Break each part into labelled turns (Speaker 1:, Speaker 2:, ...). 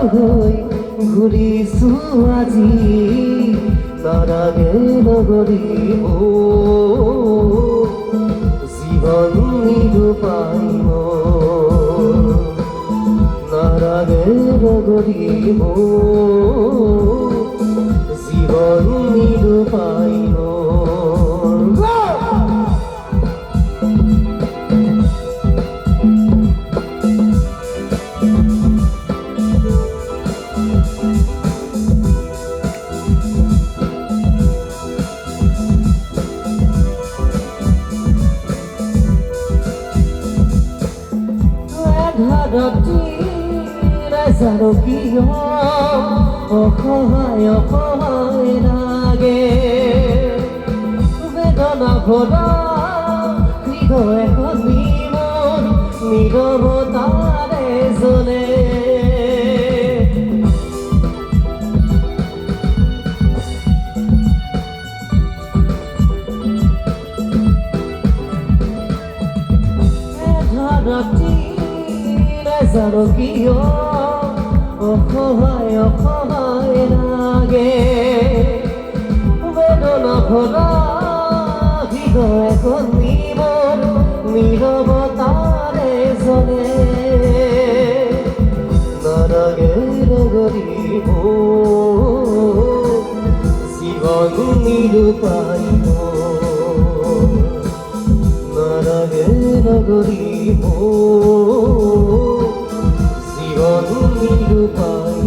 Speaker 1: হৈ ঘূৰিছো আজি নাৰাগে নগৰী জীৱন নিৰূপাই নাৰাগে নগৰী জীৱন নিৰূপাই ৰাতি ৰাজাৰো কিয় অসহায় অসহায় লাগে বেদনা ভৰা হৃদয় এখনি মোৰ নীৰৱতাৰে জ্বলে ৰাতি ৰাজাৰো কিয় অসহায় অসহায় লাগে বেদনা ভৰা হৃদয় এখনি মোৰ নীৰৱতাৰে জ্বলে নাৰাগে নগৰী জীৱন নিৰূপাই নাৰাগে নগৰী জীবন নিরূপাই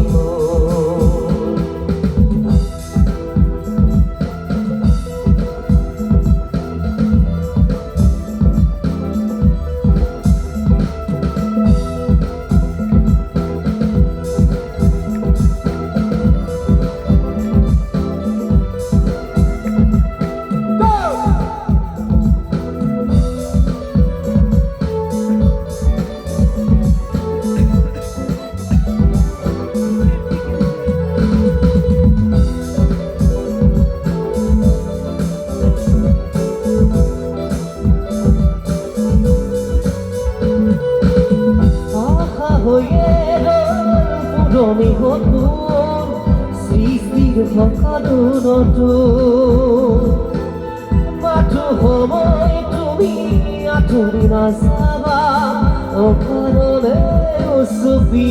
Speaker 1: পুৰণি সপোন সৃষ্টিৰ সকলো নতুন মাথো সময় তুমি আঁতৰি নাযাবা অকাৰণে উচুপি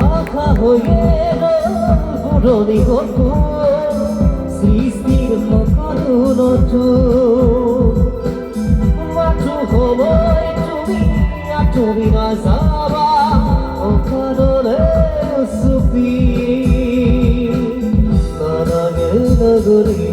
Speaker 1: আশা হৈয়ে পুৰণি সপোন সৃষ্টিৰ সকলো নতুন মাথো সময় তুমি আঁতৰি নাযাবা অকাৰণে উচুপি নাৰাগে নগৰী